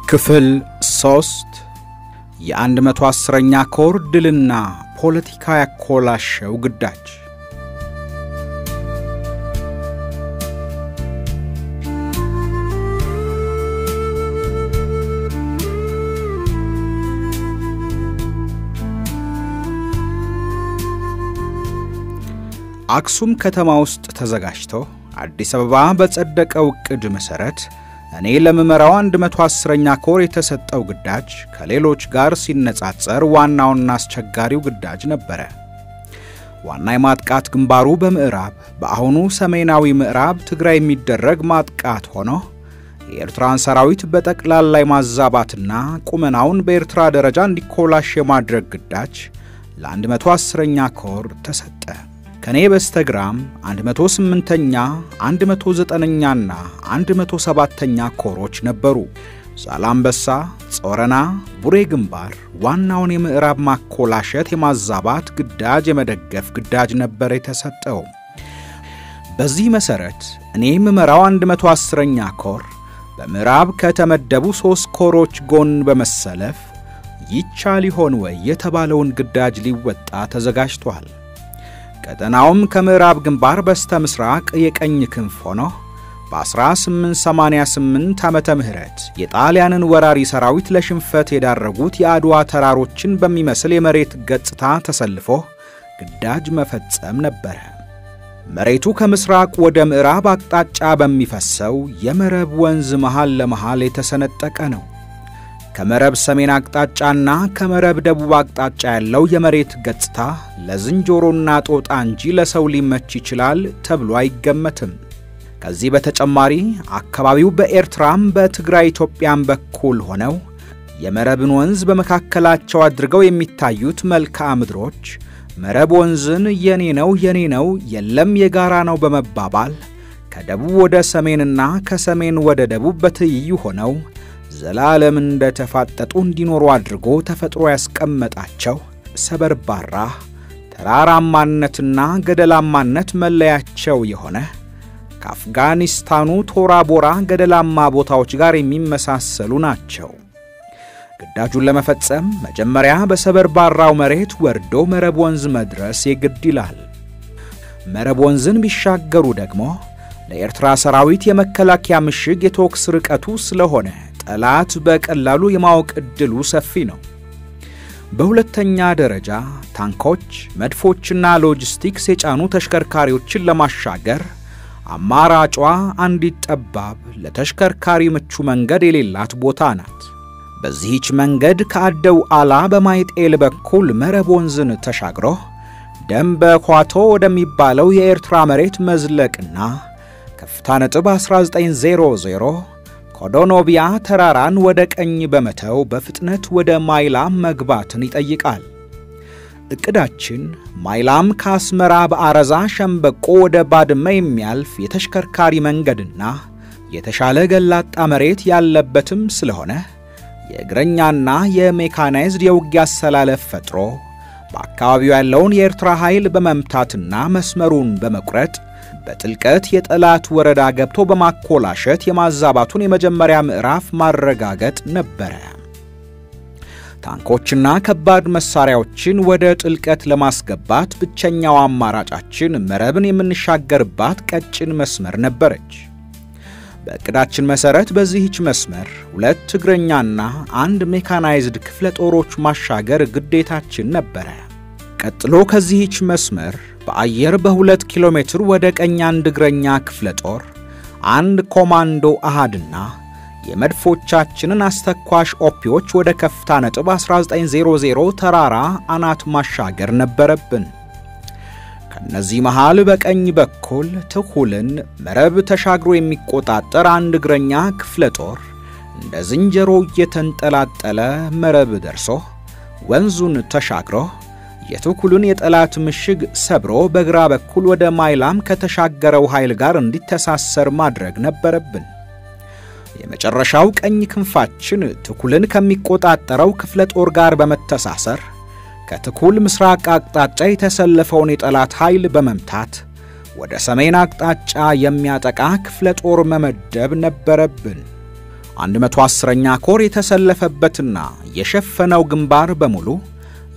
ክፍል 3 የ110ኛ ኮር ድልና ፖለቲካ ያኮላሸው ግዳጅ አክሱም ከተማ ውስጥ ተዘጋጅቶ አዲስ አበባ በጸደቀው ዕቅድ መሰረት እኔ ለመመራው 110ኛ ኮር የተሰጠው ግዳጅ ከሌሎች ጋር ሲነጻጸር ዋናውና አስቸጋሪው ግዳጅ ነበር። ዋና የማጥቃት ግንባሩ በምዕራብ በአሁኑ ሰሜናዊ ምዕራብ ትግራይ የሚደረግ ማጥቃት ሆኖ የኤርትራን ሰራዊት በጠቅላላ ማዛባትና ቁመናውን በኤርትራ ደረጃ እንዲኮላሽ የማድረግ ግዳጅ ለ110ኛ ኮር ተሰጠ። ከኔ በስተግራም 108ኛ 109ኛና 107ኛ ኮሮች ነበሩ። ዛላምበሳ፣ ጾረና፣ ቡሬ ግንባር ዋናውን የምዕራብ ማኮላሸት የማዛባት ግዳጅ የመደገፍ ግዳጅ ነበር የተሰጠው። በዚህ መሰረት እኔ መመራው 110ኛ ኮር በምዕራብ ከተመደቡ 3 ኮሮች ጎን በመሰለፍ ይቻል ይሆን ወይ የተባለውን ግዳጅ ሊወጣ ተዘጋጅቷል። ቀጠናውም ከምዕራብ ግንባር በስተምስራቅ የቀኝ ክንፍ ሆኖ በ1888 ዓመተ ምህረት የጣሊያንን ወራሪ ሰራዊት ለሽንፈት የዳረጉት የአድዋ ተራሮችን በሚመስል የመሬት ገጽታ ተሰልፎ ግዳጅ መፈጸም ነበር። መሬቱ ከምስራቅ ወደ ምዕራብ አቅጣጫ በሚፈሰው የመረብ ወንዝ መሃል ለመሃል የተሰነጠቀ ነው። ከመረብ ሰሜን አቅጣጫና ከመረብ ደቡብ አቅጣጫ ያለው የመሬት ገጽታ ለዝንጀሮና ጦጣ እንጂ ለሰው ሊመች ይችላል ተብሎ አይገመትም። ከዚህ በተጨማሪ አካባቢው በኤርትራም በትግራይ ኢትዮጵያም በኩል ሆነው የመረብን ወንዝ በመካከላቸው አድርገው የሚታዩት መልክዓ ምድሮች መረብ ወንዝን የኔ ነው የለም የጋራ ነው በመባባል ከደቡብ ወደ ሰሜንና ከሰሜን ወደ ደቡብ በትይዩ ሆነው ዘላለም እንደተፋጠጡ እንዲኖሩ አድርጎ ተፈጥሮ ያስቀመጣቸው ሰበርባራ ተራራማነትና ገደላማነት መለያቸው የሆነ ከአፍጋኒስታኑ ቶራ ቦራ ገደላማ ቦታዎች ጋር የሚመሳሰሉ ናቸው። ግዳጁን ለመፈጸም መጀመሪያ በሰበርባራው መሬት ወርዶ መረብ ወንዝ መድረስ የግድ ይላል። መረብ ወንዝን ቢሻገሩ ደግሞ ለኤርትራ ሰራዊት የመከላከያ ምሽግ የተወክስ ርቀቱ ስለሆነ ጠላት በቀላሉ የማወቅ ዕድሉ ሰፊ ነው። በሁለተኛ ደረጃ ታንኮች፣ መድፎችና ሎጂስቲክስ የጫኑ ተሽከርካሪዎችን ለማሻገር አማራጯ አንዲት ጠባብ ለተሽከርካሪ ምቹ መንገድ የሌላት ቦታ ናት። በዚህች መንገድ ከአደው አላ በማይጤል በኩል መረብ ወንዝን ተሻግሮ ደንበኳቶ ወደሚባለው የኤርትራ መሬት መዝለቅና ከፍታ ነጥብ 1900 ኮዶኖቢያ ተራራን ወደ ቀኝ በመተው በፍጥነት ወደ ማይላም መግባትን ይጠይቃል። እቅዳችን ማይላም ከአስመራ በአረዛ ሸምበቆ ወደ ባድመ የሚያልፍ የተሽከርካሪ መንገድና የተሻለ ገላጣ መሬት ያለበትም ስለሆነ የእግረኛና የሜካናይዝድ የውጊያ አሰላለፍ ፈጥሮ በአካባቢው ያለውን የኤርትራ ኃይል በመምታትና መስመሩን በመቁረጥ በጥልቀት የጠላት ወረዳ ገብቶ በማኮላሸት የማዛባቱን የመጀመሪያ ምዕራፍ ማረጋገጥ ነበር። ታንኮችና ከባድ መሳሪያዎችን ወደ ጥልቀት ለማስገባት ብቸኛው አማራጫችን መረብን የምንሻገርባት ቀጭን መስመር ነበረች። በእቅዳችን መሰረት በዚህች መስመር 2 እግረኛና 1 ሜካናይዝድ ክፍለ ጦሮች ማሻገር ግዴታችን ነበር። ቀጥሎ ከዚህች መስመር በአየር በ2 ኪሎ ሜትር ወደ ቀኝ 1 እግረኛ ክፍለ ጦር 1 ኮማንዶ አሃድና የመድፎቻችንን አስተኳሽ ኦፒዎች ወደ ከፍታ ነጥብ 1900 ተራራ አናት ማሻገር ነበረብን። ከነዚህ መሃል በቀኝ በኩል ትኩልን መረብ ተሻግሮ የሚቆጣጠር 1 እግረኛ ክፍለ ጦር እንደ ዝንጀሮ እየተንጠላጠለ መረብ ደርሶ ወንዙን ተሻግሮ የትኩልን የጠላት ምሽግ ሰብሮ በግራ በኩል ወደ ማይላም ከተሻገረው ኃይል ጋር እንዲተሳሰር ማድረግ ነበረብን። የመጨረሻው ቀኝ ክንፋችን ትኩልን ከሚቆጣጠረው ክፍለ ጦር ጋር በመተሳሰር ከትኩል ምስራቅ አቅጣጫ የተሰለፈውን የጠላት ኃይል በመምታት ወደ ሰሜን አቅጣጫ የሚያጠቃ ክፍለ ጦር መመደብ ነበረብን። 110ኛ ኮር የተሰለፈበትና የሸፈነው ግንባር በሙሉ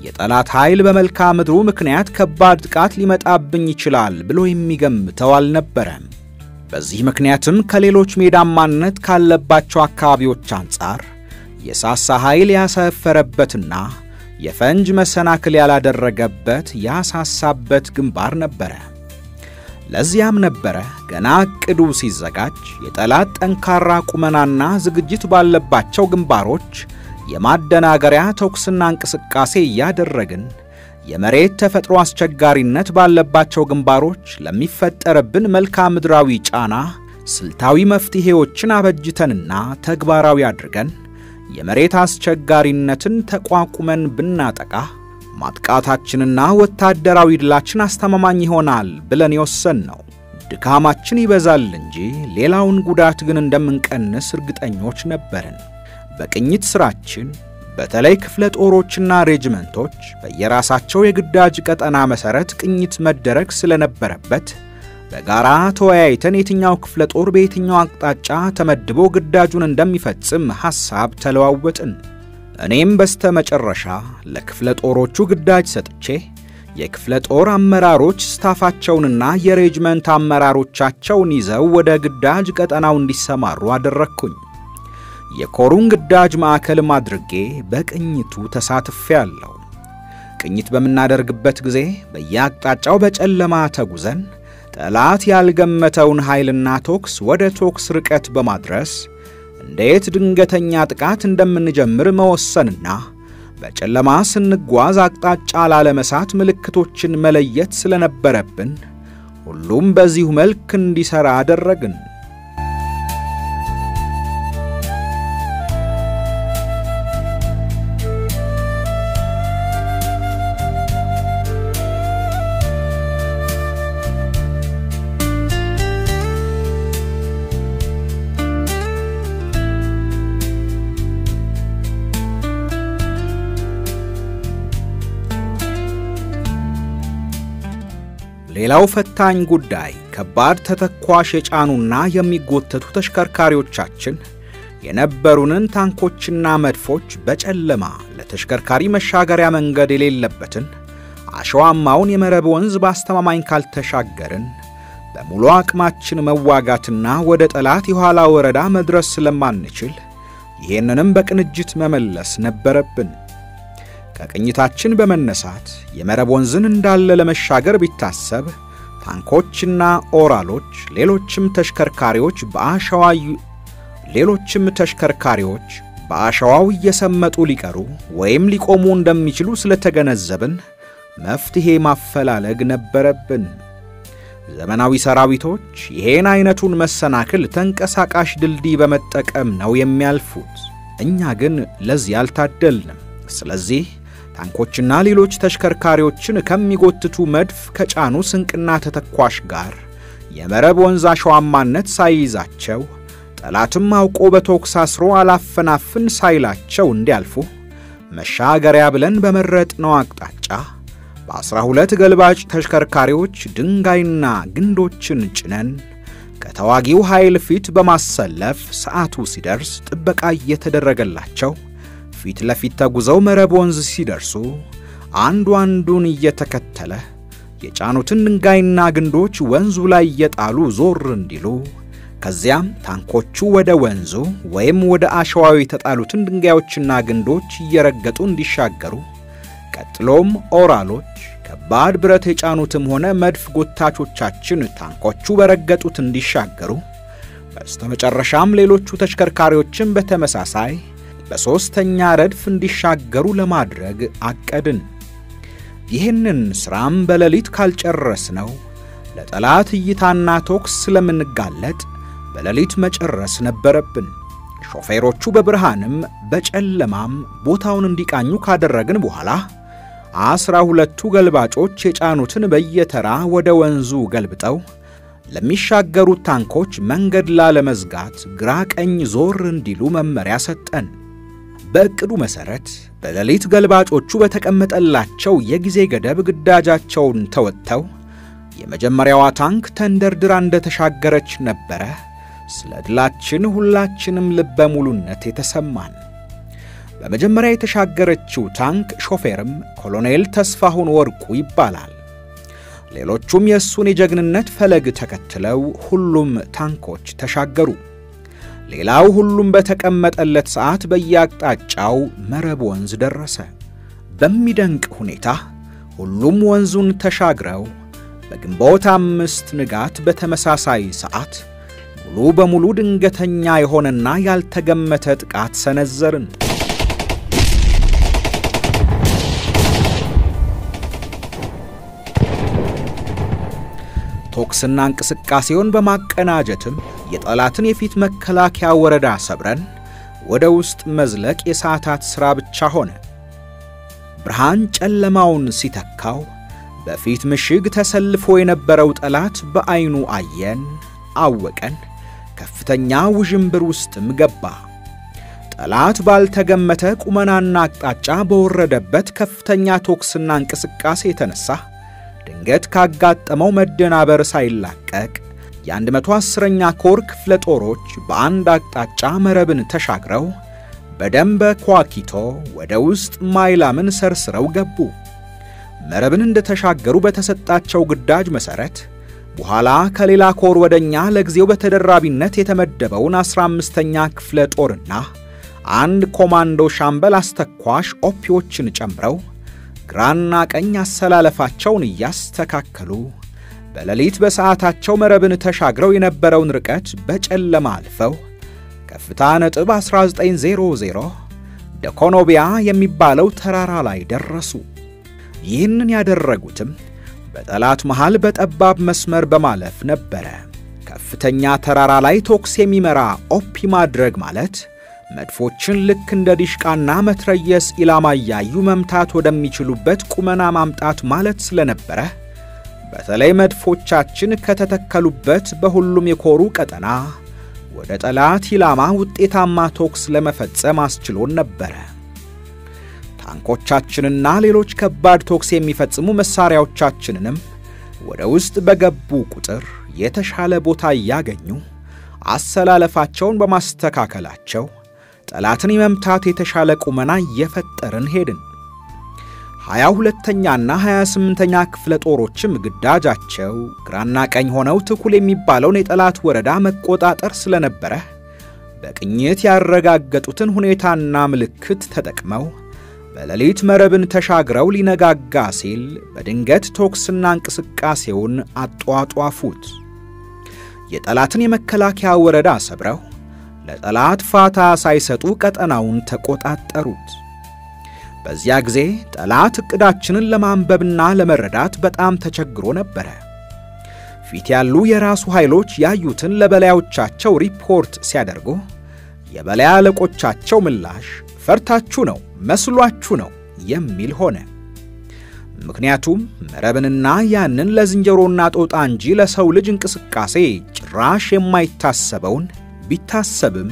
የጠላት ኃይል በመልክዓ ምድሩ ምክንያት ከባድ ጥቃት ሊመጣብኝ ይችላል ብሎ የሚገምተው አልነበረም። በዚህ ምክንያትም ከሌሎች ሜዳማነት ካለባቸው አካባቢዎች አንጻር የሳሳ ኃይል ያሰፈረበትና የፈንጅ መሰናክል ያላደረገበት ያሳሳበት ግንባር ነበረ። ለዚያም ነበረ ገና ዕቅዱ ሲዘጋጅ የጠላት ጠንካራ ቁመናና ዝግጅት ባለባቸው ግንባሮች የማደናገሪያ ተኩስና እንቅስቃሴ ያደረግን የመሬት ተፈጥሮ አስቸጋሪነት ባለባቸው ግንባሮች ለሚፈጠርብን መልክዓ ምድራዊ ጫና ስልታዊ መፍትሄዎችን አበጅተንና ተግባራዊ አድርገን የመሬት አስቸጋሪነትን ተቋቁመን ብናጠቃ ማጥቃታችንና ወታደራዊ ድላችን አስተማማኝ ይሆናል ብለን የወሰንነው። ድካማችን ይበዛል እንጂ ሌላውን ጉዳት ግን እንደምንቀንስ እርግጠኞች ነበርን። በቅኝት ስራችን በተለይ ክፍለ ጦሮችና ሬጅመንቶች በየራሳቸው የግዳጅ ቀጠና መሰረት ቅኝት መደረግ ስለነበረበት በጋራ ተወያይተን የትኛው ክፍለ ጦር በየትኛው አቅጣጫ ተመድቦ ግዳጁን እንደሚፈጽም ሐሳብ ተለዋወጥን። እኔም በስተመጨረሻ ለክፍለ ጦሮቹ ግዳጅ ሰጥቼ የክፍለ ጦር አመራሮች ስታፋቸውንና የሬጅመንት አመራሮቻቸውን ይዘው ወደ ግዳጅ ቀጠናው እንዲሰማሩ አደረኩኝ። የኮሩን ግዳጅ ማዕከል ማድረጌ በቅኝቱ ተሳትፌያለሁ። ቅኝት በመናደርግበት ጊዜ በየአቅጣጫው በጨለማ ተጉዘን ጠላት ያልገመተውን ኃይልና ቶክስ ወደ ቶክስ ርቀት በማድረስ እንዴት ድንገተኛ ጥቃት እንደምንጀምር መወሰንና በጨለማ ስንጓዝ አቅጣጫ ላለመሳት ምልክቶችን መለየት ስለነበረብን ሁሉም በዚሁ መልክ እንዲሰራ አደረግን። ሌላው ፈታኝ ጉዳይ ከባድ ተተኳሽ የጫኑና የሚጎተቱ ተሽከርካሪዎቻችን የነበሩንን ታንኮችና መድፎች በጨለማ ለተሽከርካሪ መሻገሪያ መንገድ የሌለበትን አሸዋማውን የመረብ ወንዝ ባስተማማኝ ካልተሻገርን በሙሉ አቅማችን መዋጋትና ወደ ጠላት የኋላ ወረዳ መድረስ ስለማንችል ይሄንንም በቅንጅት መመለስ ነበረብን። ከቅኝታችን በመነሳት የመረብ ወንዝን እንዳለ ለመሻገር ቢታሰብ ታንኮችና ኦራሎች ሌሎችም ተሽከርካሪዎች በአሸዋው እየሰመጡ ሊቀሩ ወይም ሊቆሙ እንደሚችሉ ስለተገነዘብን መፍትሄ ማፈላለግ ነበረብን። ዘመናዊ ሰራዊቶች ይሄን አይነቱን መሰናክል ተንቀሳቃሽ ድልድይ በመጠቀም ነው የሚያልፉት። እኛ ግን ለዚህ አልታደልንም። ስለዚህ ታንኮችና ሌሎች ተሽከርካሪዎችን ከሚጎትቱ መድፍ ከጫኑ ስንቅና ተተኳሽ ጋር የመረብ ወንዝ አሸዋማነት ሳይይዛቸው ጠላትም አውቆ በቶክስ አስሮ አላፈናፍን ሳይላቸው እንዲያልፉ መሻገሪያ ብለን በመረጥነው አቅጣጫ በ12 ገልባጭ ተሽከርካሪዎች ድንጋይና ግንዶችን ጭነን ከተዋጊው ኃይል ፊት በማሰለፍ ሰዓቱ ሲደርስ ጥበቃ እየተደረገላቸው ፊት ለፊት ተጉዘው መረብ ወንዝ ሲደርሱ አንዱን እየተከተለ የጫኑትን ድንጋይና ግንዶች ወንዙ ላይ እየጣሉ ዞር እንዲሉ ከዚያም ታንኮቹ ወደ ወንዙ ወይም ወደ አሸዋው የተጣሉትን ድንጋዮችና ግንዶች እየረገጡ እንዲሻገሩ ቀጥሎም ኦራሎች ከባድ ብረት የጫኑትም ሆነ መድፍ ጎታቾቻችን ታንኮቹ በረገጡት እንዲሻገሩ በስተመጨረሻም ሌሎቹ ተሽከርካሪዎችን በተመሳሳይ በሶስተኛ ረድፍ እንዲሻገሩ ለማድረግ አቀድን። ይህንን ስራም በሌሊት ካልጨረስነው ለጠላት እይታና ቶክስ ስለምንጋለጥ በሌሊት መጨረስ ነበረብን። ሾፌሮቹ በብርሃንም በጨለማም ቦታውን እንዲቃኙ ካደረግን በኋላ 12ቱ ገልባጮች የጫኑትን በየተራ ወደ ወንዙ ገልብጠው ለሚሻገሩት ታንኮች መንገድ ላለመዝጋት ግራ ቀኝ ዞር እንዲሉ መመሪያ ሰጠን። በእቅዱ መሰረት በሌሊት ገልባጮቹ በተቀመጠላቸው የጊዜ ገደብ ግዳጃቸውን ተወጥተው የመጀመሪያዋ ታንክ ተንደርድራ እንደተሻገረች ነበረ ስለ ድላችን ሁላችንም ልበ ሙሉነት የተሰማን። በመጀመሪያ የተሻገረችው ታንክ ሾፌርም ኮሎኔል ተስፋሁን ወርቁ ይባላል። ሌሎቹም የሱን የጀግንነት ፈለግ ተከትለው ሁሉም ታንኮች ተሻገሩ። ሌላው ሁሉም በተቀመጠለት ሰዓት በየአቅጣጫው መረብ ወንዝ ደረሰ። በሚደንቅ ሁኔታ ሁሉም ወንዙን ተሻግረው በግንቦት 5 ንጋት በተመሳሳይ ሰዓት ሙሉ በሙሉ ድንገተኛ የሆነና ያልተገመተ ጥቃት ሰነዘርን። ቶክስና እንቅስቃሴውን በማቀናጀትም የጠላትን የፊት መከላከያ ወረዳ ሰብረን ወደ ውስጥ መዝለቅ የሰዓታት ሥራ ብቻ ሆነ። ብርሃን ጨለማውን ሲተካው በፊት ምሽግ ተሰልፎ የነበረው ጠላት በአይኑ አየን፣ አወቀን፣ ከፍተኛ ውዥንብር ውስጥም ገባ። ጠላት ባልተገመተ ቁመናና አቅጣጫ በወረደበት ከፍተኛ ቶክስና እንቅስቃሴ የተነሳ ድንገት ካጋጠመው መደናበር ሳይላቀቅ የ110ኛ ኮር ክፍለ ጦሮች በአንድ አቅጣጫ መረብን ተሻግረው በደንበ ኳኪቶ ወደ ውስጥ ማይላምን ሰርስረው ገቡ። መረብን እንደተሻገሩ በተሰጣቸው ግዳጅ መሰረት በኋላ ከሌላ ኮር ወደኛ ለጊዜው በተደራቢነት የተመደበውን 15ኛ ክፍለ ጦርና አንድ ኮማንዶ ሻምበል አስተኳሽ ኦፒዎችን ጨምረው ግራና ቀኝ አሰላለፋቸውን እያስተካከሉ በሌሊት በሰዓታቸው መረብን ተሻግረው የነበረውን ርቀት በጨለማ አልፈው ከፍታ ነጥብ 1900 ደኮኖቢያ የሚባለው ተራራ ላይ ደረሱ። ይህንን ያደረጉትም በጠላት መሃል በጠባብ መስመር በማለፍ ነበረ። ከፍተኛ ተራራ ላይ ቶክስ የሚመራ ኦፒ ማድረግ ማለት መድፎችን ልክ እንደ ዲሽቃና መትረየስ ኢላማ ያዩ መምታት ወደሚችሉበት ቁመና ማምጣት ማለት ስለነበረ በተለይ መድፎቻችን ከተተከሉበት በሁሉም የኮሩ ቀጠና ወደ ጠላት ኢላማ ውጤታማ ቶክስ ለመፈጸም አስችሎን ነበረ። ታንኮቻችንና ሌሎች ከባድ ቶክስ የሚፈጽሙ መሳሪያዎቻችንንም ወደ ውስጥ በገቡ ቁጥር የተሻለ ቦታ ያገኙ አሰላለፋቸውን በማስተካከላቸው ጠላትን የመምታት የተሻለ ቁመና እየፈጠርን ሄድን። 22ኛና 28ኛ ክፍለ ጦሮችም ግዳጃቸው ግራና ቀኝ ሆነው ትኩል የሚባለውን የጠላት ወረዳ መቆጣጠር ስለነበረ በቅኝት ያረጋገጡትን ሁኔታና ምልክት ተጠቅመው በሌሊት መረብን ተሻግረው ሊነጋጋ ሲል በድንገት ቶክስና እንቅስቃሴውን አጧጧፉት። የጠላትን የመከላከያ ወረዳ ሰብረው ለጠላት ፋታ ሳይሰጡ ቀጠናውን ተቆጣጠሩት። በዚያ ጊዜ ጠላት እቅዳችንን ለማንበብና ለመረዳት በጣም ተቸግሮ ነበር። ፊት ያሉ የራሱ ኃይሎች ያዩትን ለበላዮቻቸው ሪፖርት ሲያደርጉ የበላይ አለቆቻቸው ምላሽ ፈርታችሁ ነው መስሏችሁ ነው የሚል ሆነ። ምክንያቱም መረብንና ያንን ለዝንጀሮና ጦጣ እንጂ ለሰው ልጅ እንቅስቃሴ ጭራሽ የማይታሰበውን ቢታሰብም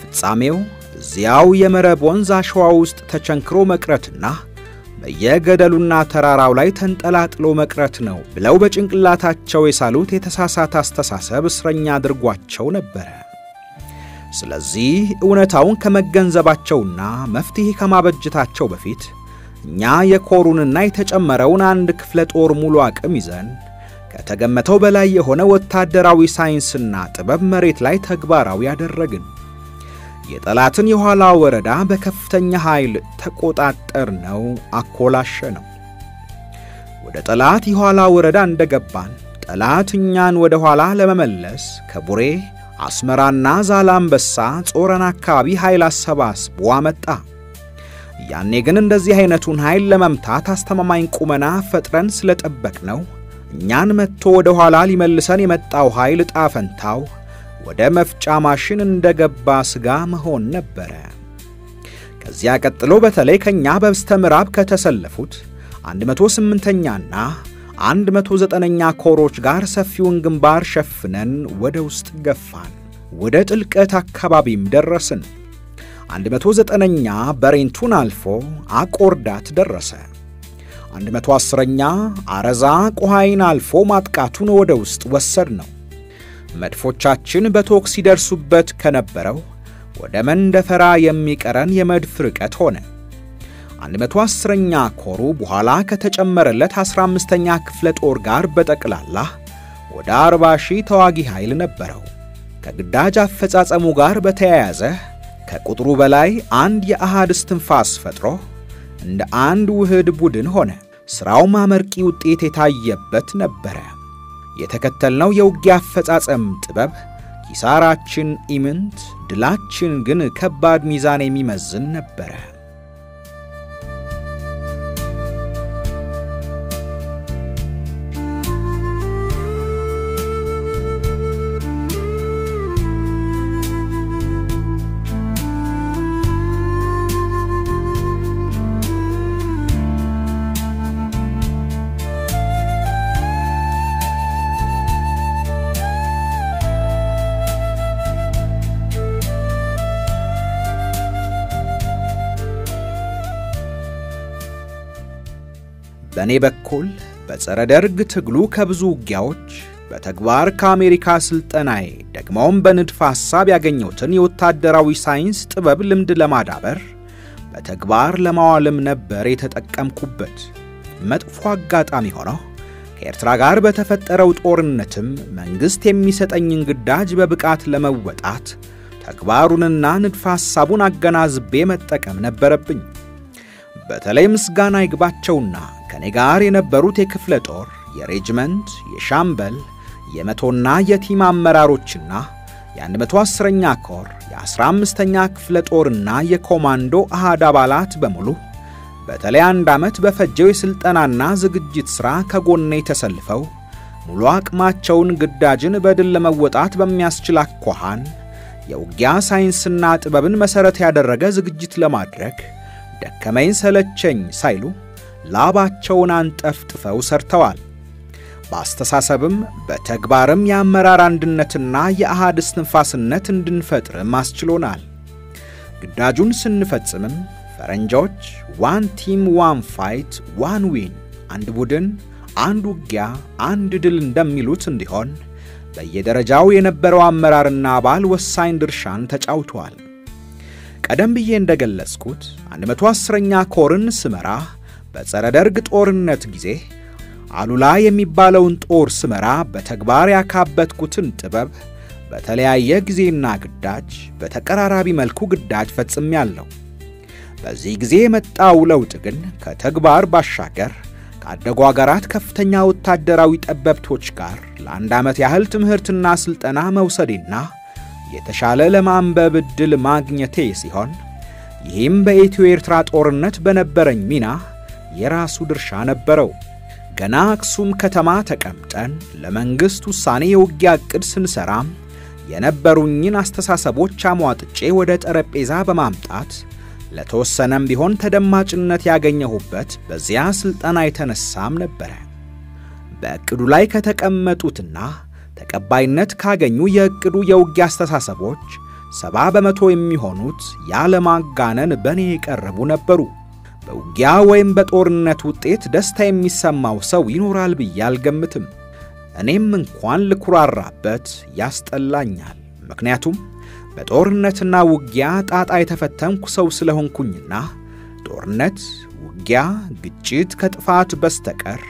ፍጻሜው እዚያው የመረብ ወንዝ አሸዋ ውስጥ ተቸንክሮ መቅረትና በየገደሉና ተራራው ላይ ተንጠላጥሎ መቅረት ነው ብለው በጭንቅላታቸው የሳሉት የተሳሳተ አስተሳሰብ እስረኛ አድርጓቸው ነበር። ስለዚህ እውነታውን ከመገንዘባቸውና መፍትሄ ከማበጀታቸው በፊት እኛ የኮሩንና የተጨመረውን አንድ ክፍለ ጦር ሙሉ አቅም ይዘን ከተገመተው በላይ የሆነ ወታደራዊ ሳይንስና ጥበብ መሬት ላይ ተግባራዊ ያደረግን። የጠላትን የኋላ ወረዳ በከፍተኛ ኃይል ተቆጣጠር ነው፣ አኮላሸ ነው። ወደ ጠላት የኋላ ወረዳ እንደገባን ጠላት እኛን ወደ ኋላ ለመመለስ ከቡሬ አስመራና ዛላምበሳ ጾረና አካባቢ ኃይል አሰባስቦ አመጣ። ያኔ ግን እንደዚህ አይነቱን ኃይል ለመምታት አስተማማኝ ቁመና ፈጥረን ስለጠበቅነው እኛን መጥቶ ወደ ኋላ ሊመልሰን የመጣው ኃይል ጣፈንታው ወደ መፍጫ ማሽን እንደገባ ስጋ መሆን ነበር። ከዚያ ቀጥሎ በተለይ ከኛ በስተምዕራብ ከተሰለፉት 108ኛና 109ኛ ኮሮች ጋር ሰፊውን ግንባር ሸፍነን ወደ ውስጥ ገፋን። ወደ ጥልቀት አካባቢም ደረስን። 109ኛ በሬንቱን አልፎ አቆርዳት ደረሰ። 110ኛ አረዛ ቆሃይን አልፎ ማጥቃቱን ወደ ውስጥ ወሰድ ነው። መድፎቻችን በቶክስ ይደርሱበት ከነበረው ወደ መንደፈራ የሚቀረን የመድፍ ርቀት ሆነ። 110ኛ ኮሩ በኋላ ከተጨመረለት 15ኛ ክፍለ ጦር ጋር በጠቅላላ ወደ 40,000 ተዋጊ ኃይል ነበረው። ከግዳጅ አፈጻጸሙ ጋር በተያያዘ ከቁጥሩ በላይ አንድ የአሃድ እስትንፋስ ፈጥሮ እንደ አንድ ውህድ ቡድን ሆነ። ስራው አመርቂ ውጤት የታየበት ነበር። የተከተልነው የውጊያ አፈጻጸም ጥበብ ኪሳራችን ኢምንት፣ ድላችን ግን ከባድ ሚዛን የሚመዝን ነበር። በኔ በኩል በጸረ ደርግ ትግሉ ከብዙ ውጊያዎች በተግባር ከአሜሪካ ስልጠናዬ ደግሞም በንድፈ ሐሳብ ያገኘሁትን የወታደራዊ ሳይንስ ጥበብ ልምድ ለማዳበር በተግባር ለማዋልም ነበር የተጠቀምኩበት። መጥፎ አጋጣሚ ሆኖ ከኤርትራ ጋር በተፈጠረው ጦርነትም መንግስት የሚሰጠኝን ግዳጅ በብቃት ለመወጣት ተግባሩንና ንድፈ ሐሳቡን አገናዝቤ መጠቀም ነበረብኝ። በተለይ ምስጋና ይግባቸውና ከኔ ጋር የነበሩት የክፍለ ጦር፣ የሬጅመንት፣ የሻምበል፣ የመቶና የቲም አመራሮችና የ110ኛ ኮር፣ የ15ኛ ክፍለ ጦርና የኮማንዶ አሃድ አባላት በሙሉ በተለይ 1 ዓመት በፈጀው የስልጠናና ዝግጅት ሥራ ከጎኔ ተሰልፈው ሙሉ አቅማቸውን ግዳጅን በድል ለመወጣት በሚያስችል አኳኋን የውጊያ ሳይንስና ጥበብን መሰረት ያደረገ ዝግጅት ለማድረግ ደከመኝ ሰለቸኝ ሳይሉ ላባቸውን አንጠፍጥፈው ሰርተዋል። በአስተሳሰብም በተግባርም የአመራር አንድነትና የአሃድ እስትንፋስነት እንድንፈጥር ማስችሎናል። ግዳጁን ስንፈጽምም ፈረንጆች one team one fight one win፣ አንድ ቡድን አንድ ውጊያ አንድ ድል እንደሚሉት እንዲሆን በየደረጃው የነበረው አመራርና አባል ወሳኝ ድርሻን ተጫውቷል። ቀደም ብዬ እንደገለጽኩት 110ኛ ኮርን ስመራ በጸረ ደርግ ጦርነት ጊዜ አሉላ የሚባለውን ጦር ስመራ በተግባር ያካበትኩትን ጥበብ በተለያየ ጊዜና ግዳጅ በተቀራራቢ መልኩ ግዳጅ ፈጽሜያለሁ። በዚህ ጊዜ የመጣው ለውጥ ግን ከተግባር ባሻገር ካደጉ አገራት ከፍተኛ ወታደራዊ ጠበብቶች ጋር ለ1 ዓመት ያህል ትምህርትና ስልጠና መውሰዴና የተሻለ ለማንበብ ዕድል ማግኘቴ ሲሆን ይህም በኢትዮ ኤርትራ ጦርነት በነበረኝ ሚና የራሱ ድርሻ ነበረው። ገና አክሱም ከተማ ተቀምጠን ለመንግስት ውሳኔ የውጊያ ዕቅድ ስንሰራም የነበሩኝን አስተሳሰቦች አሟጥጬ ወደ ጠረጴዛ በማምጣት ለተወሰነም ቢሆን ተደማጭነት ያገኘሁበት በዚያ ስልጠና የተነሳም ነበር። በዕቅዱ ላይ ከተቀመጡትና ተቀባይነት ካገኙ የዕቅዱ የውጊያ አስተሳሰቦች 70% የሚሆኑት ያለማጋነን በኔ የቀረቡ ነበሩ። በውጊያ ወይም በጦርነት ውጤት ደስታ የሚሰማው ሰው ይኖራል ብዬ አልገምትም። እኔም እንኳን ልኩራራበት ያስጠላኛል። ምክንያቱም በጦርነትና ውጊያ ጣጣ የተፈተንኩ ሰው ስለሆንኩኝና ጦርነት፣ ውጊያ፣ ግጭት ከጥፋት በስተቀር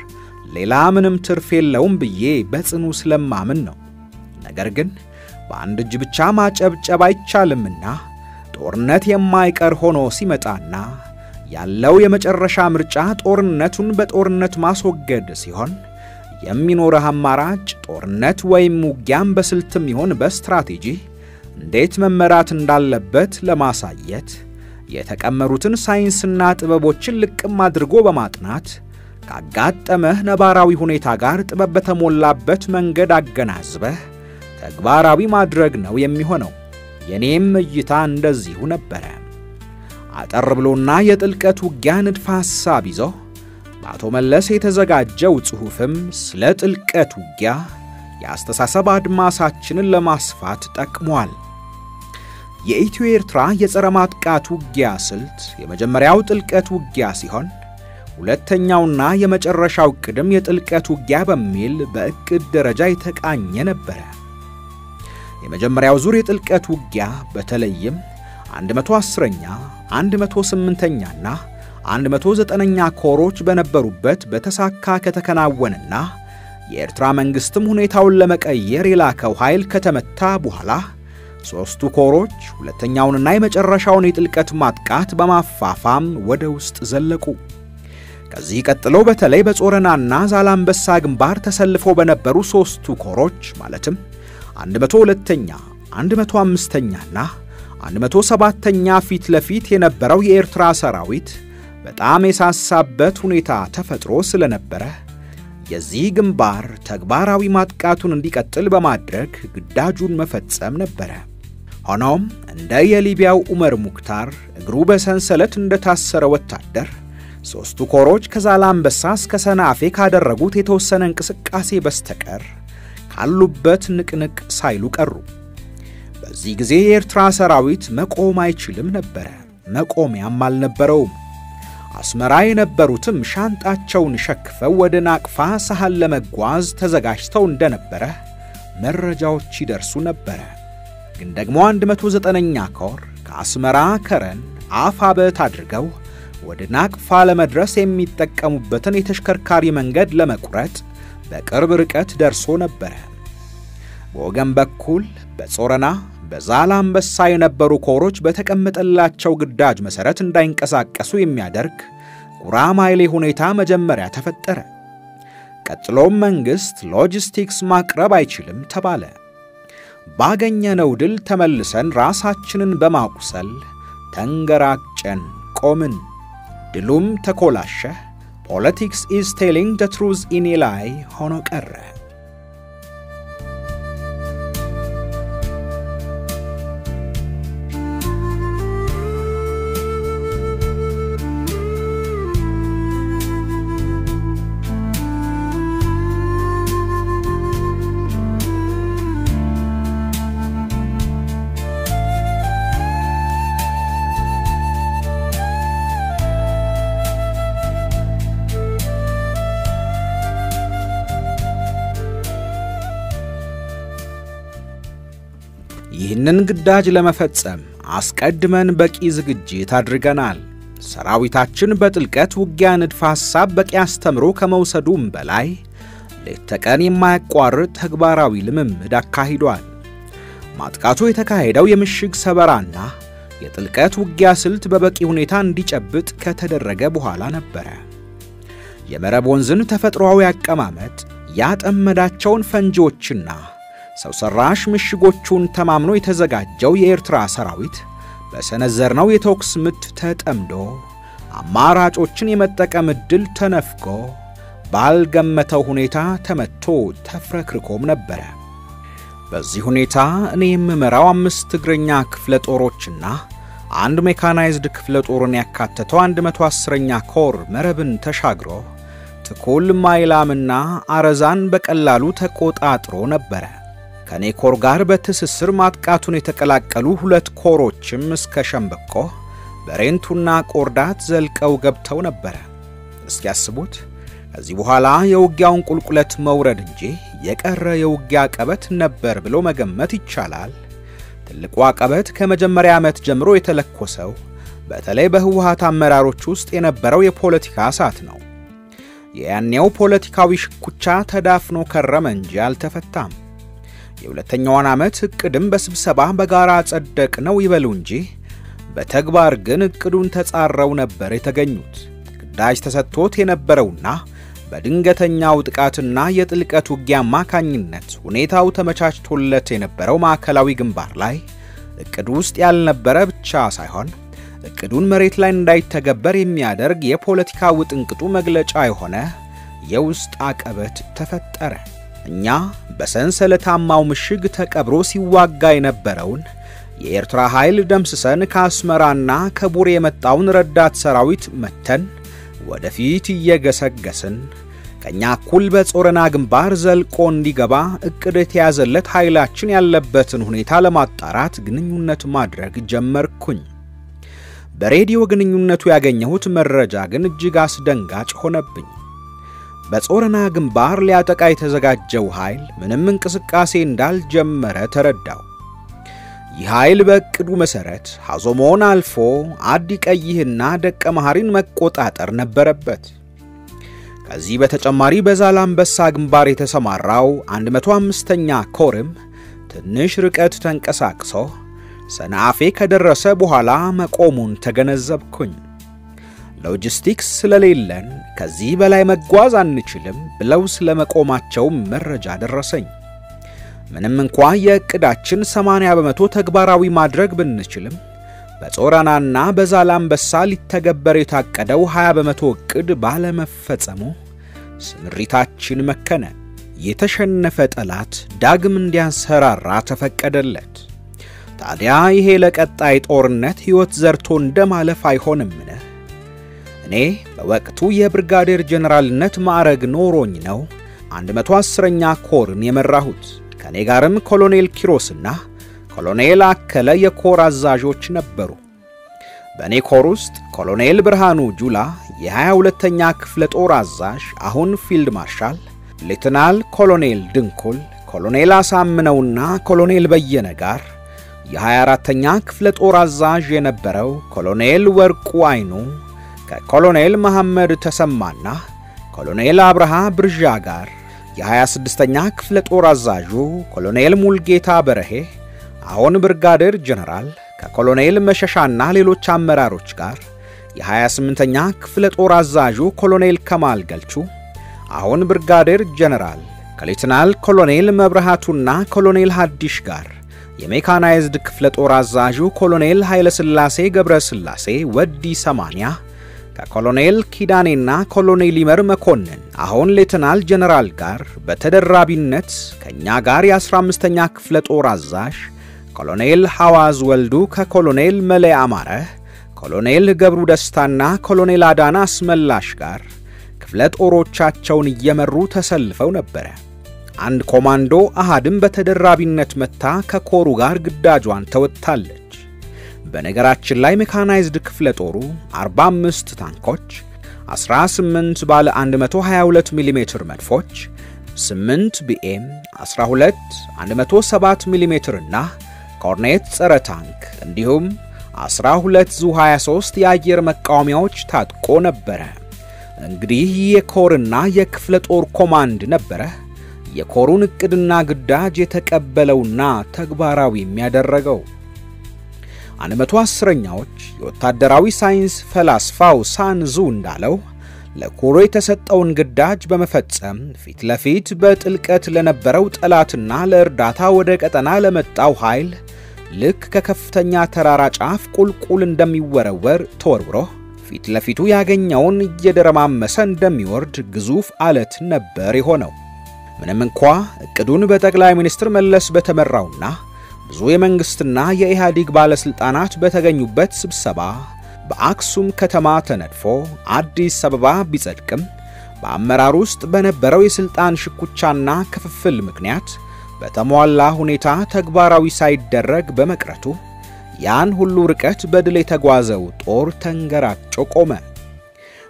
ሌላ ምንም ትርፍ የለውም ብዬ በጽኑ ስለማምን ነው። ነገር ግን በአንድ እጅ ብቻ ማጨብጨብ አይቻልምና ጦርነት የማይቀር ሆኖ ሲመጣና ያለው የመጨረሻ ምርጫ ጦርነቱን በጦርነት ማስወገድ ሲሆን የሚኖረው አማራጭ ጦርነት ወይም ውጊያም በስልትም ይሆን በስትራቴጂ እንዴት መመራት እንዳለበት ለማሳየት የተቀመሩትን ሳይንስና ጥበቦችን ልቅም አድርጎ በማጥናት ካጋጠመህ ነባራዊ ሁኔታ ጋር ጥበብ በተሞላበት መንገድ አገናዝበህ ተግባራዊ ማድረግ ነው የሚሆነው። የኔም እይታ እንደዚሁ ነበር። አጠር ብሎና የጥልቀት ውጊያ ንድፈ ሐሳብ ይዞ በአቶ መለስ የተዘጋጀው ጽሑፍም ስለ ጥልቀት ውጊያ የአስተሳሰብ አድማሳችንን ለማስፋት ጠቅሟል። የኢትዮ ኤርትራ የጸረ ማጥቃት ውጊያ ስልት የመጀመሪያው ጥልቀት ውጊያ ሲሆን ሁለተኛውና የመጨረሻው ቅድም የጥልቀት ውጊያ በሚል በእቅድ ደረጃ የተቃኘ ነበር። የመጀመሪያው ዙር የጥልቀት ውጊያ በተለይም 110ኛ 108ኛና 109ኛ ኮሮች በነበሩበት በተሳካ ከተከናወነና የኤርትራ መንግስትም ሁኔታውን ለመቀየር የላከው ኃይል ከተመታ በኋላ ሶስቱ ኮሮች ሁለተኛውንና የመጨረሻውን የጥልቀት ማጥቃት በማፋፋም ወደ ውስጥ ዘለቁ። ከዚህ ቀጥሎ በተለይ በጾረናና ዛላምበሳ ግንባር ተሰልፈው በነበሩ ሶስቱ ኮሮች ማለትም 102ኛ 105ኛና 107ኛ ፊት ለፊት የነበረው የኤርትራ ሰራዊት በጣም የሳሳበት ሁኔታ ተፈጥሮ ስለነበረ የዚህ ግንባር ተግባራዊ ማጥቃቱን እንዲቀጥል በማድረግ ግዳጁን መፈጸም ነበር። ሆኖም እንደ የሊቢያው ዑመር ሙክታር እግሩ በሰንሰለት እንደታሰረ ወታደር ሶስቱ ኮሮች ከዛላምበሳ እስከ ሰናፌ ካደረጉት የተወሰነ እንቅስቃሴ በስተቀር ካሉበት ንቅንቅ ሳይሉ ቀሩ። በዚህ ጊዜ የኤርትራ ሰራዊት መቆም አይችልም ነበር፣ መቆሚያም አልነበረውም። አስመራ የነበሩትም ሻንጣቸውን ሸክፈው ወደ ናቅፋ ሳህል ለመጓዝ ተዘጋጅተው እንደነበረ መረጃዎች ይደርሱ ነበር። ግን ደግሞ 109ኛ ኮር ከአስመራ ከረን አፋበት አድርገው ወደ ናቅፋ ለመድረስ የሚጠቀሙበትን የተሽከርካሪ መንገድ ለመቁረጥ በቅርብ ርቀት ደርሶ ነበር። በወገን በኩል በጾረና በዛላምበሳ የነበሩ ኮሮች በተቀመጠላቸው ግዳጅ መሰረት እንዳይንቀሳቀሱ የሚያደርግ ጉራማይሌ ሁኔታ መጀመሪያ ተፈጠረ። ቀጥሎም መንግስት ሎጂስቲክስ ማቅረብ አይችልም ተባለ። ባገኘነው ድል ተመልሰን ራሳችንን በማቁሰል ተንገራጨን ቆምን። ድሉም ተኮላሸ። ፖለቲክስ is telling the truth in a lie ሆኖ ቀረ። ይህንን ግዳጅ ለመፈጸም አስቀድመን በቂ ዝግጅት አድርገናል። ሰራዊታችን በጥልቀት ውጊያ ንድፈ ሐሳብ በቂ አስተምሮ ከመውሰዱም በላይ ሌት ተቀን የማያቋርጥ ተግባራዊ ልምምድ አካሂዷል። ማጥቃቱ የተካሄደው የምሽግ ሰበራና የጥልቀት ውጊያ ስልት በበቂ ሁኔታ እንዲጨብጥ ከተደረገ በኋላ ነበር። የመረብ ወንዝን ተፈጥሯዊ አቀማመጥ ያጠመዳቸውን ፈንጂዎችና ሰው ሰራሽ ምሽጎቹን ተማምኖ የተዘጋጀው የኤርትራ ሰራዊት በሰነዘርነው የተኩስ ምት ተጠምዶ አማራጮችን የመጠቀም ዕድል ተነፍጎ ባልገመተው ሁኔታ ተመቶ ተፍረክርኮም ነበር። በዚህ ሁኔታ እኔ የምመራው 5 እግረኛ ክፍለ ጦሮችና አንድ ሜካናይዝድ ክፍለ ጦርን ያካተተው 110ኛ ኮር መረብን ተሻግሮ ትኩል ማይላምና አረዛን በቀላሉ ተቆጣጥሮ ነበር። ከኔ ኮር ጋር በትስስር ማጥቃቱን የተቀላቀሉ 2 ኮሮችም እስከ ሸምበቆ በሬንቱና ቆርዳት ዘልቀው ገብተው ነበር። እስኪ ያስቡት፣ ከዚህ በኋላ የውጊያውን ቁልቁለት መውረድ እንጂ የቀረ የውጊያ ቀበት ነበር ብሎ መገመት ይቻላል። ትልቁ አቀበት ከመጀመሪያ ዓመት ጀምሮ የተለኮሰው በተለይ በህወሓት አመራሮች ውስጥ የነበረው የፖለቲካ እሳት ነው። የያኔው ፖለቲካዊ ሽኩቻ ተዳፍኖ ከረመ እንጂ አልተፈታም። የሁለተኛውን ዓመት እቅድም በስብሰባ በጋራ ጸደቅ ነው ይበሉ እንጂ በተግባር ግን እቅዱን ተጻረው ነበር የተገኙት። ግዳጅ ተሰጥቶት የነበረውና በድንገተኛው ጥቃትና የጥልቀት ውጊያ ማካኝነት ሁኔታው ተመቻችቶለት የነበረው ማዕከላዊ ግንባር ላይ እቅዱ ውስጥ ያልነበረ ብቻ ሳይሆን እቅዱን መሬት ላይ እንዳይተገበር የሚያደርግ የፖለቲካ ውጥንቅጡ መግለጫ የሆነ የውስጥ አቀበት ተፈጠረ። እኛ በሰንሰለታማው ምሽግ ተቀብሮ ሲዋጋ የነበረውን የኤርትራ ኃይል ደምስሰን ከአስመራና ከቡሬ የመጣውን ረዳት ሰራዊት መተን ወደፊት እየገሰገስን ከኛ እኩል በጾረና ግንባር ዘልቆ እንዲገባ እቅድ የተያዘለት ኃይላችን ያለበትን ሁኔታ ለማጣራት ግንኙነት ማድረግ ጀመርኩኝ። በሬዲዮ ግንኙነቱ ያገኘሁት መረጃ ግን እጅግ አስደንጋጭ ሆነብኝ። በጾረና ግንባር ሊያጠቃ የተዘጋጀው ኃይል ምንም እንቅስቃሴ እንዳልጀመረ ተረዳው። ይህ ኃይል በእቅዱ መሰረት ሐዞሞን አልፎ አዲ ቀይህና ደቀ መሐሪን መቆጣጠር ነበረበት። ከዚህ በተጨማሪ በዛላምበሳ ግንባር የተሰማራው 105ኛ ኮርም ትንሽ ርቀት ተንቀሳቅሶ ሰንዓፌ ከደረሰ በኋላ መቆሙን ተገነዘብኩኝ። ሎጂስቲክስ ስለሌለን ከዚህ በላይ መጓዝ አንችልም ብለው ስለመቆማቸው መረጃ ደረሰኝ። ምንም እንኳን የእቅዳችን 80% ተግባራዊ ማድረግ ብንችልም በጾረናና በዛላምበሳ ሊተገበር የታቀደው 20% እቅድ ባለመፈጸሙ ስምሪታችን መከነ። የተሸነፈ ጠላት ዳግም እንዲያንሰራራ ተፈቀደለት። ታዲያ ይሄ ለቀጣይ ጦርነት ሕይወት ዘርቶ እንደማለፍ አይሆንምን? እኔ በወቅቱ የብርጋዴር ጀነራልነት ማዕረግ ኖሮኝ ነው 110ኛ ኮርን የመራሁት። ከኔ ጋርም ኮሎኔል ኪሮስና ኮሎኔል አከለ የኮር አዛዦች ነበሩ። በኔ ኮር ውስጥ ኮሎኔል ብርሃኑ ጁላ የ22ኛ ክፍለ ጦር አዛዥ አሁን ፊልድ ማርሻል፣ ሌተናል ኮሎኔል ድንኩል፣ ኮሎኔል አሳምነውና ኮሎኔል በየነ ጋር የ24ኛ ክፍለ ጦር አዛዥ የነበረው ኮሎኔል ወርቁ አይኑ ከኮሎኔል መሐመድ ተሰማና ኮሎኔል አብርሃ ብርዣ ጋር የ26ኛ ክፍለ ጦር አዛዡ ኮሎኔል ሙልጌታ በረሄ አሁን ብርጋዴር ጀነራል ከኮሎኔል መሸሻና ሌሎች አመራሮች ጋር የ28ኛ ክፍለ ጦር አዛዡ ኮሎኔል ከማል ገልቹ አሁን ብርጋዴር ጀነራል ከሌተናል ኮሎኔል መብራሃቱና ኮሎኔል ሐዲሽ ጋር የሜካናይዝድ ክፍለ ጦር አዛዡ ኮሎኔል ኃይለስላሴ ገብረስላሴ ወዲ 80 ከኮሎኔል ኪዳኔና ኮሎኔል ይመር መኮንን አሁን ሌተናል ጀነራል ጋር በተደራቢነት ከኛ ጋር የ15ኛ ክፍለ ጦር አዛዥ ኮሎኔል ሐዋዝ ወልዱ ከኮሎኔል መለያ አማረ፣ ኮሎኔል ገብሩ ደስታና ኮሎኔል አዳና አስመላሽ ጋር ክፍለ ጦሮቻቸውን እየመሩ ተሰልፈው ነበር። አንድ ኮማንዶ አሃድም በተደራቢነት መታ ከኮሩ ጋር ግዳጇን ተወጣለች። በነገራችን ላይ ሜካናይዝድ ክፍለ ጦሩ 45 ታንኮች፣ 18 ባለ 122 ሚሜ መድፎች፣ 8 ቢኤም፣ 12 107 ሚሜ እና ኮርኔት ጸረ ታንክ እንዲሁም 12 ዙ 23 የአየር መቃወሚያዎች ታጥቆ ነበር። እንግዲህ የኮርና የክፍለ ጦር ኮማንድ ነበር የኮሩን እቅድና ግዳጅ የተቀበለውና ተግባራዊ የሚያደርገው። 110ኛዎች የወታደራዊ ሳይንስ ፈላስፋው ሳንዙ እንዳለው ለኮሩ የተሰጠውን ግዳጅ በመፈጸም ፊት ለፊት በጥልቀት ለነበረው ጠላትና ለእርዳታ ወደ ቀጠና ለመጣው ኃይል ልክ ከከፍተኛ ተራራ ጫፍ ቁልቁል እንደሚወረወር ተወርውሮ ፊት ለፊቱ ያገኘውን እየደረማመሰ እንደሚወርድ ግዙፍ አለት ነበር የሆነው። ምንም እንኳን እቅዱን በጠቅላይ ሚኒስትር መለስ በተመራውና ብዙ የመንግስትና የኢህአዴግ ባለስልጣናት በተገኙበት ስብሰባ በአክሱም ከተማ ተነድፎ አዲስ አበባ ቢጸድቅም በአመራር ውስጥ በነበረው የስልጣን ሽኩቻና ክፍፍል ምክንያት በተሟላ ሁኔታ ተግባራዊ ሳይደረግ በመቅረቱ ያን ሁሉ ርቀት በድል የተጓዘው ጦር ተንገራጮ ቆመ።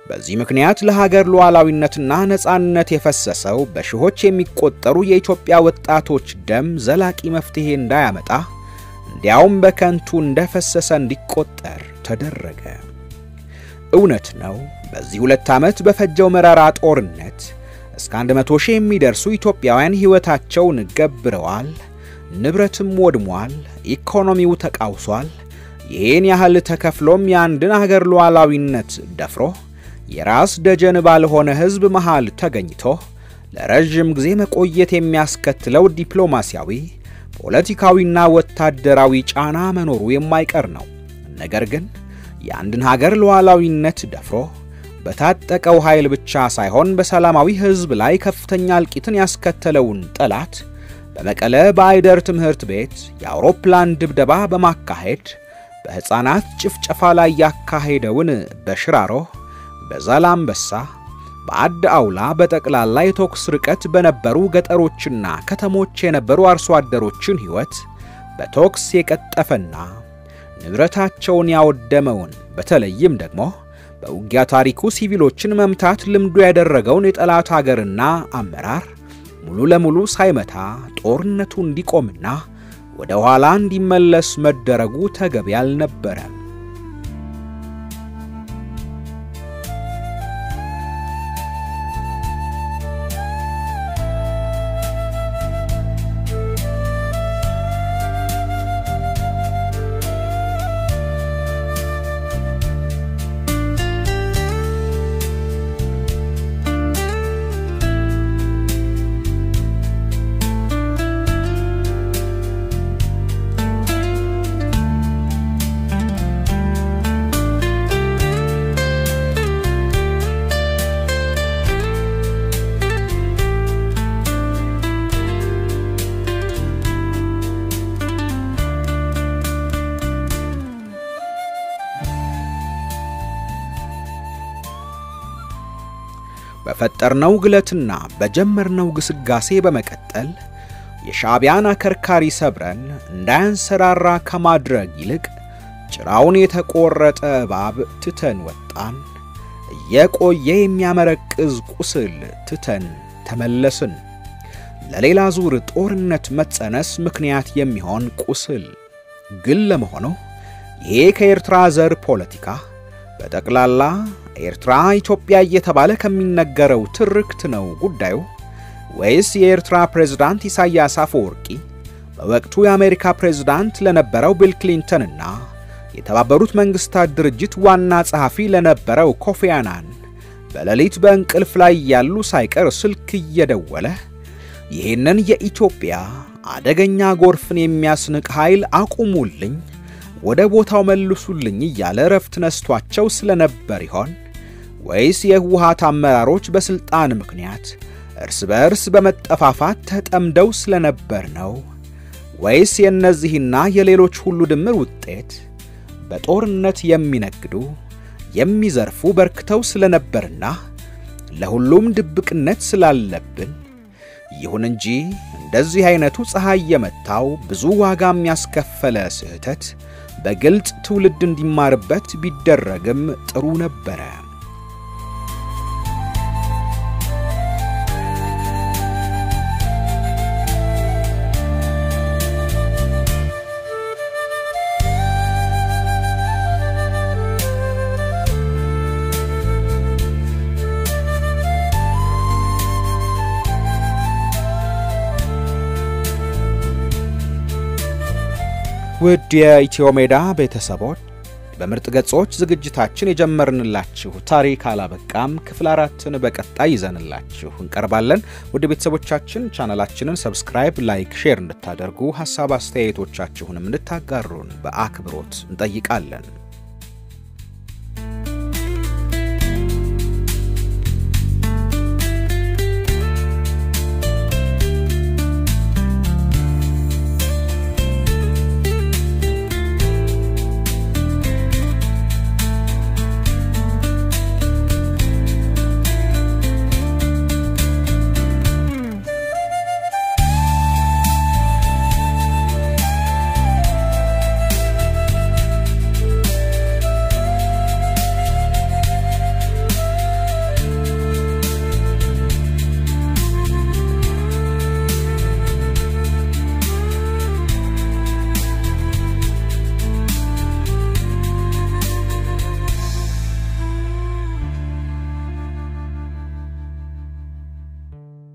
በዚህ ምክንያት ለሀገር ሉዓላዊነትና ነጻነት የፈሰሰው በሺዎች የሚቆጠሩ የኢትዮጵያ ወጣቶች ደም ዘላቂ መፍትሄ እንዳያመጣ እንዲያውም በከንቱ እንደፈሰሰ እንዲቆጠር ተደረገ። እውነት ነው፣ በዚህ 2 ዓመት በፈጀው መራራ ጦርነት እስከ 100,000 የሚደርሱ ኢትዮጵያውያን ሕይወታቸውን ገብረዋል፣ ንብረትም ወድሟል፣ ኢኮኖሚው ተቃውሷል። ይህን ያህል ተከፍሎም የአንድን ሀገር ሉዓላዊነት ደፍሮ የራስ ደጀን ባልሆነ ሕዝብ መሃል ተገኝቶ ለረጅም ጊዜ መቆየት የሚያስከትለው ዲፕሎማሲያዊ፣ ፖለቲካዊና ወታደራዊ ጫና መኖሩ የማይቀር ነው። ነገር ግን የአንድን ሀገር ሉዓላዊነት ደፍሮ በታጠቀው ኃይል ብቻ ሳይሆን በሰላማዊ ሕዝብ ላይ ከፍተኛ እልቂትን ያስከተለውን ጠላት በመቀለ በአይደር ትምህርት ቤት የአውሮፕላን ድብደባ በማካሄድ በሕፃናት ጭፍጨፋ ላይ ያካሄደውን በሽራሮ፣ በዛላምበሳ፣ በአድ አውላ በጠቅላላ የተኩስ ርቀት በነበሩ ገጠሮችና ከተሞች የነበሩ አርሶ አደሮችን ሕይወት በተኩስ የቀጠፈና ንብረታቸውን ያወደመውን በተለይም ደግሞ በውጊያ ታሪኩ ሲቪሎችን መምታት ልምዱ ያደረገውን የጠላት ሀገርና አመራር ሙሉ ለሙሉ ሳይመታ ጦርነቱ እንዲቆምና ወደ ኋላ እንዲመለስ መደረጉ ተገቢ አልነበረም። በፈጠርነው ግለትና በጀመርነው ግስጋሴ በመቀጠል የሻዕቢያን አከርካሪ ሰብረን እንዳያንሰራራ ከማድረግ ይልቅ ጭራውን የተቆረጠ እባብ ትተን ወጣን። የቆየ የሚያመረቅዝ ቁስል ትተን ተመለስን። ለሌላ ዙር ጦርነት መጸነስ ምክንያት የሚሆን ቁስል ግን ለመሆኑ ይሄ ከኤርትራ ዘር ፖለቲካ በጠቅላላ ኤርትራ ኢትዮጵያ እየተባለ ከሚነገረው ትርክት ነው ጉዳዩ ወይስ የኤርትራ ፕሬዝዳንት ኢሳያስ አፈወርቂ በወቅቱ የአሜሪካ ፕሬዝዳንት ለነበረው ቢል ክሊንተንና የተባበሩት መንግስታት ድርጅት ዋና ጸሐፊ ለነበረው ኮፊ አናን በሌሊት በእንቅልፍ ላይ ያሉ ሳይቀር ስልክ እየደወለ ይሄንን የኢትዮጵያ አደገኛ ጎርፍን የሚያስንቅ ኃይል አቁሙልኝ ወደ ቦታው መልሱልኝ እያለ ረፍት ነስቷቸው ስለነበር ይሆን ወይስ የህወሓት አመራሮች በስልጣን ምክንያት እርስ በርስ በመጠፋፋት ተጠምደው ስለነበር ነው ወይስ የነዚህና የሌሎች ሁሉ ድምር ውጤት በጦርነት የሚነግዱ የሚዘርፉ በርክተው ስለነበርና ለሁሉም ድብቅነት ስላለብን? ይሁን እንጂ እንደዚህ አይነቱ ፀሐይ የመታው ብዙ ዋጋ የሚያስከፈለ ስህተት በግልጽ ትውልድ እንዲማርበት ቢደረግም ጥሩ ነበር። ውድ የኢትዮ ሜዳ ቤተሰቦች በምርጥ ገጾች ዝግጅታችን የጀመርንላችሁ ታሪክ አላበቃም ክፍል 4ን በቀጣይ ይዘንላችሁ እንቀርባለን። ውድ ቤተሰቦቻችን ቻናላችንን ሰብስክራይብ፣ ላይክ፣ ሼር እንድታደርጉ ሐሳብ አስተያየቶቻችሁንም እንድታጋሩን በአክብሮት እንጠይቃለን።